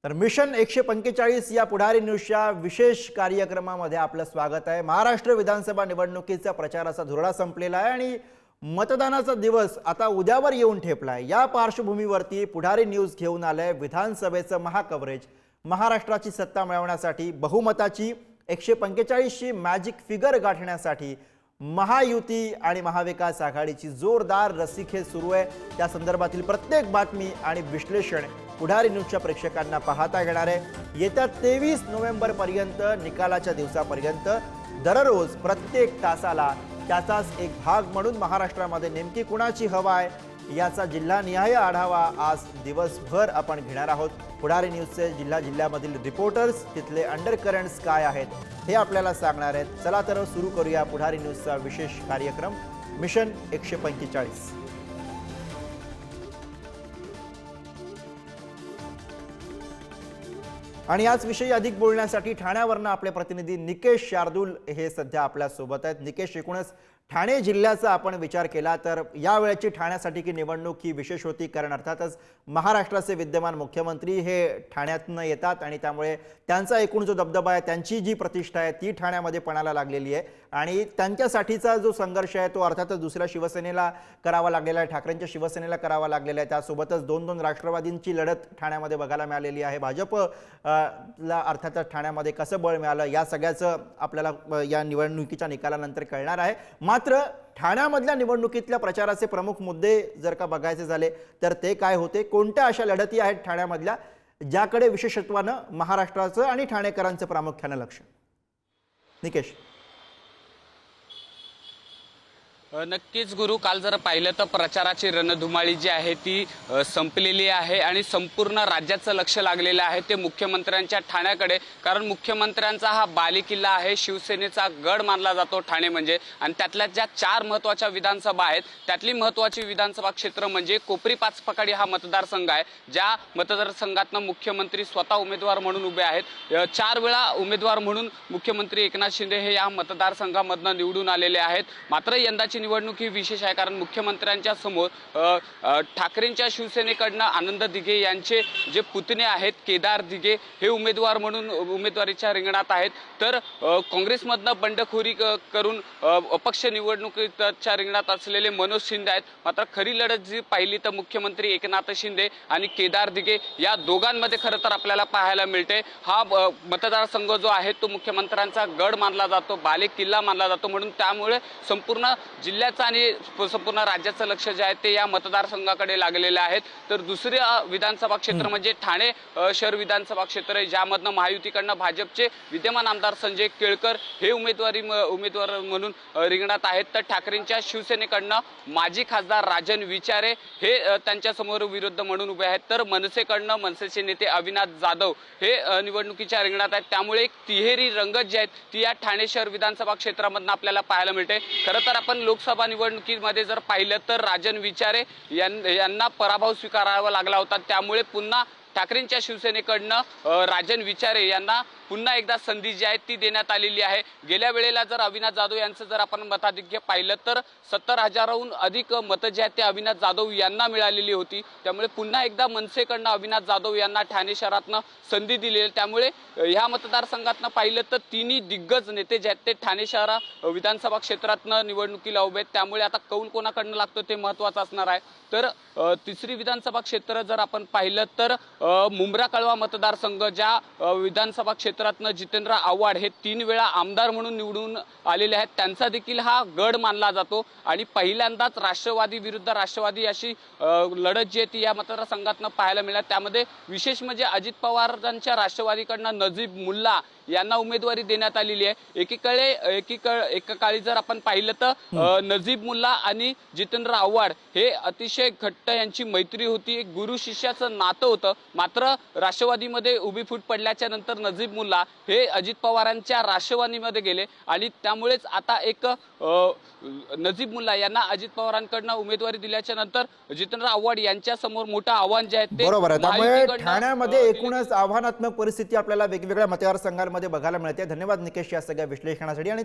तर मिशन 145 या पुढारी न्यूजच्या विशेष कार्यक्रमामध्ये आपलं स्वागत आहे। महाराष्ट्र विधानसभा निवडणुकीचा प्रचाराचा धुरळा संपलेला आहे आणि मतदानाचा दिवस आता उद्यावर येऊन ठेपलाय। या पार्श्वभूमीवरती पुढारी न्यूज घेऊन आले विधानसभेचं महाकव्हरेज। महाराष्ट्राची सत्ता मिळवण्यासाठी बहुमताची 145 ची मॅजिक फिगर गाठण्यासाठी महायुती आणि महाविकास आघाडीची जोरदार रस्सीखेच सुरू आहे। त्या संदर्भातील प्रत्येक बातमी आणि विश्लेषण पुढारी न्यूजच्या प्रेक्षकांना पाहता येणार आहे। येत्या 23 नोव्हेंबर पर्यंत निकालाच्या दिवसापर्यंत दररोज प्रत्येक तासाला त्याचाच एक भाग म्हणून महाराष्ट्रामध्ये नेमकी कुणाची हवा आहे याचा जिल्हानिहाय आढावा आज दिवसभर आपण घेणार आहोत। पुढारी न्यूजचे जिल्ह्यामधील रिपोर्टर्स तिथले अंडरकरंट्स काय आहेत हे आपल्याला सांगणार आहेत। चला तर सुरू करूया पुढारी न्यूजचा विशेष कार्यक्रम मिशन 145। आणि याच विषयी अधिक बोलण्यासाठी ठाण्यावरून आपले प्रतिनिधी निकेश शार्दूल हे सध्या आपल्या सोबत आहेत। निकेश, एकूणच ठाणे जिल्ह्याचा आपण विचार केला तर या वेळेची ठाण्यासाठी की निवडणूक ही विशेष होती, कारण अर्थातच महाराष्ट्राचे विद्यमान मुख्यमंत्री हे ठाण्यातून येतात आणि त्यामुळे त्यांचा एकूण जो दबदबा आहे, त्यांची जी प्रतिष्ठा आहे ती ठाण्यामध्ये पणाला लागलेली आहे आणि त्यांच्यासाठीचा जो संघर्ष आहे तो अर्थातच दुसऱ्या शिवसेनेला करावा लागलेला आहे, ठाकरेंच्या शिवसेनेला करावा लागलेला आहे। त्यासोबतच दोन राष्ट्रवादींची लढत ठाण्यामध्ये बघायला मिळालेली आहे। भाजप ला अर्थातच ठाण्यामध्ये कसं बळ मिळालं या सगळ्याचं आपल्याला या निवडणुकीच्या निकालानंतर कळणार आहे। मात्र ठाण्यामधल्या निवडणुकीतल्या प्रचाराचे प्रमुख मुद्दे जर का बघायचे झाले तर ते काय होते, कोणत्या अशा लढती आहेत ठाण्यामधल्या ज्याकडे विशेषत्वानं महाराष्ट्राचं आणि ठाणेकरांचं प्रामुख्याने लक्ष? निकेश, नक्कीच गुरु, काल जर पाहिलं तर प्रचाराची रणधुमाळी जी आहे ती संपलेली आहे आणि संपूर्ण राज्याचं लक्ष लागलेलं आहे ते मुख्यमंत्र्यांच्या ठाण्याकडे। कारण मुख्यमंत्र्यांचा हा बालेकिल्ला आहे, शिवसेनेचा गड मानला जातो ठाणे म्हणजे। आणि त्यातल्या ज्या 4 महत्त्वाच्या विधानसभा आहेत त्यातली महत्त्वाची विधानसभा क्षेत्र म्हणजे कोपरी पाचपकाडी हा मतदारसंघ आहे, ज्या मतदारसंघातनं मुख्यमंत्री स्वतः उमेदवार म्हणून उभे आहेत। 4 वेळा उमेदवार म्हणून मुख्यमंत्री एकनाथ शिंदे हे या मतदारसंघामधनं निवडून आलेले आहेत। मात्र यंदाची निवडणूक ही विशेष आहे कारण मुख्यमंत्र्यांच्या समोर ठाकरेंच्या शिवसेनेकडनं आनंद दिघे यांचे जे पुतणे आहेत केदार दिघे हे उमेदवार म्हणून उमेदवारीच्या रिंगणात आहेत, तर काँग्रेसमधनं बंडखोरी करून अपक्ष निवडणुकीच्या रिंगणात असलेले मनोज शिंदे आहेत। मात्र खरी लढत जी पाहिली तर मुख्यमंत्री एकनाथ शिंदे आणि केदार दिघे या दोघांमध्ये खरं तर आपल्याला पाहायला मिळते। हा मतदारसंघ जो आहे तो मुख्यमंत्र्यांचा गड मानला जातो, बाले किल्ला मानला जातो, म्हणून त्यामुळे संपूर्ण जिल्ह्याचं आणि संपूर्ण राज्याचं लक्ष जे आहे ते या मतदारसंघाकडे लागलेले आहेत। तर दुसरे विधानसभा क्षेत्र म्हणजे ठाणे शहर विधानसभा क्षेत्र आहे, ज्यामधनं महायुतीकडनं भाजपचे विद्यमान आमदार संजय केळकर हे उमेदवार म्हणून रिंगणात आहेत, तर ठाकरेंच्या शिवसेनेकडनं माजी खासदार राजन विचारे हे त्यांच्या समोर विरुद्ध म्हणून उभे आहेत, तर मनसेकडनं मनसेचे नेते अविनाश जाधव हे निवडणुकीच्या रिंगणात आहेत। त्यामुळे एक तिहेरी रंगत जी आहेत ती या ठाणे शहर विधानसभा क्षेत्रामधनं आपल्याला पाहायला मिळते। खरं तर आपण लोकसभा निवडणुकीमध्ये जर पाहिलं तर राजन विचारे यांना पराभव स्वीकारावा लागला होता, त्यामुळे पुन्हा ठाकरेंच्या शिवसेनेकडनं राजन विचारे यांना पुन्हा एकदा संधी जी आहे ती देण्यात आलेली आहे। गेल्या वेळेला जर अविनाश जाधव यांचं जर आपण मताधिक्य पाहिलं तर 70,000हून अधिक मतं जी आहेत ते अविनाश जाधव यांना मिळालेली होती, त्यामुळे पुन्हा एकदा मनसेकडनं अविनाश जाधव यांना ठाणे शहरातनं संधी दिली। त्यामुळे ह्या मतदारसंघातनं पाहिलं तर तिन्ही दिग्गज नेते जे आहेत ते ठाणे शहर विधानसभा क्षेत्रातनं निवडणुकीला उभे आहेत, त्यामुळे आता कौल कोणाकडनं लागतो ते महत्त्वाचं असणार आहे। तर तिसरी विधानसभा क्षेत्र जर आपण पाहिलं तर मुंब्रा कळवा मतदारसंघ, ज्या विधानसभा क्षेत्रातनं जितेंद्र आव्हाड हे 3 वेळा आमदार म्हणून निवडून आलेले आहेत, त्यांचा देखील हा गड मानला जातो आणि पहिल्यांदाच राष्ट्रवादी विरुद्ध राष्ट्रवादी अशी लढत जी आहे ती या मतदारसंघातनं पाहायला मिळाली। त्यामध्ये विशेष म्हणजे अजित पवारांच्या राष्ट्रवादीकडनं नजीब मुल्ला यांना उमेदवारी देण्यात आलेली आहे। एका काळी जर आपण पाहिलं तर नजीब मुल्ला आणि जितेंद्र आव्हाड हे अतिशय घट्ट यांची मैत्री होती, एक गुरु शिष्याचं नातं होतं। मात्र राष्ट्रवादीमध्ये उभी फूट पडल्याच्या नंतर नजीब मुल्ला हे अजित पवारांच्या राष्ट्रवादीमध्ये गेले आणि त्यामुळेच आता एक नजीब मुल्ला यांना अजित पवारांकडनं उमेदवारी दिल्याच्या नंतर जितेंद्र आव्हाड यांच्या समोर मोठं आव्हान जे आहे ते बरोबर आहे। त्यामुळे ठाण्यामध्ये एकूणच आव्हानात्मक परिस्थिती आपल्याला वेगवेगळ्या मतदारसंघांमध्ये बघायला मिळते। धन्यवाद निकेश या सगळ्या विश्लेषणासाठी। आणि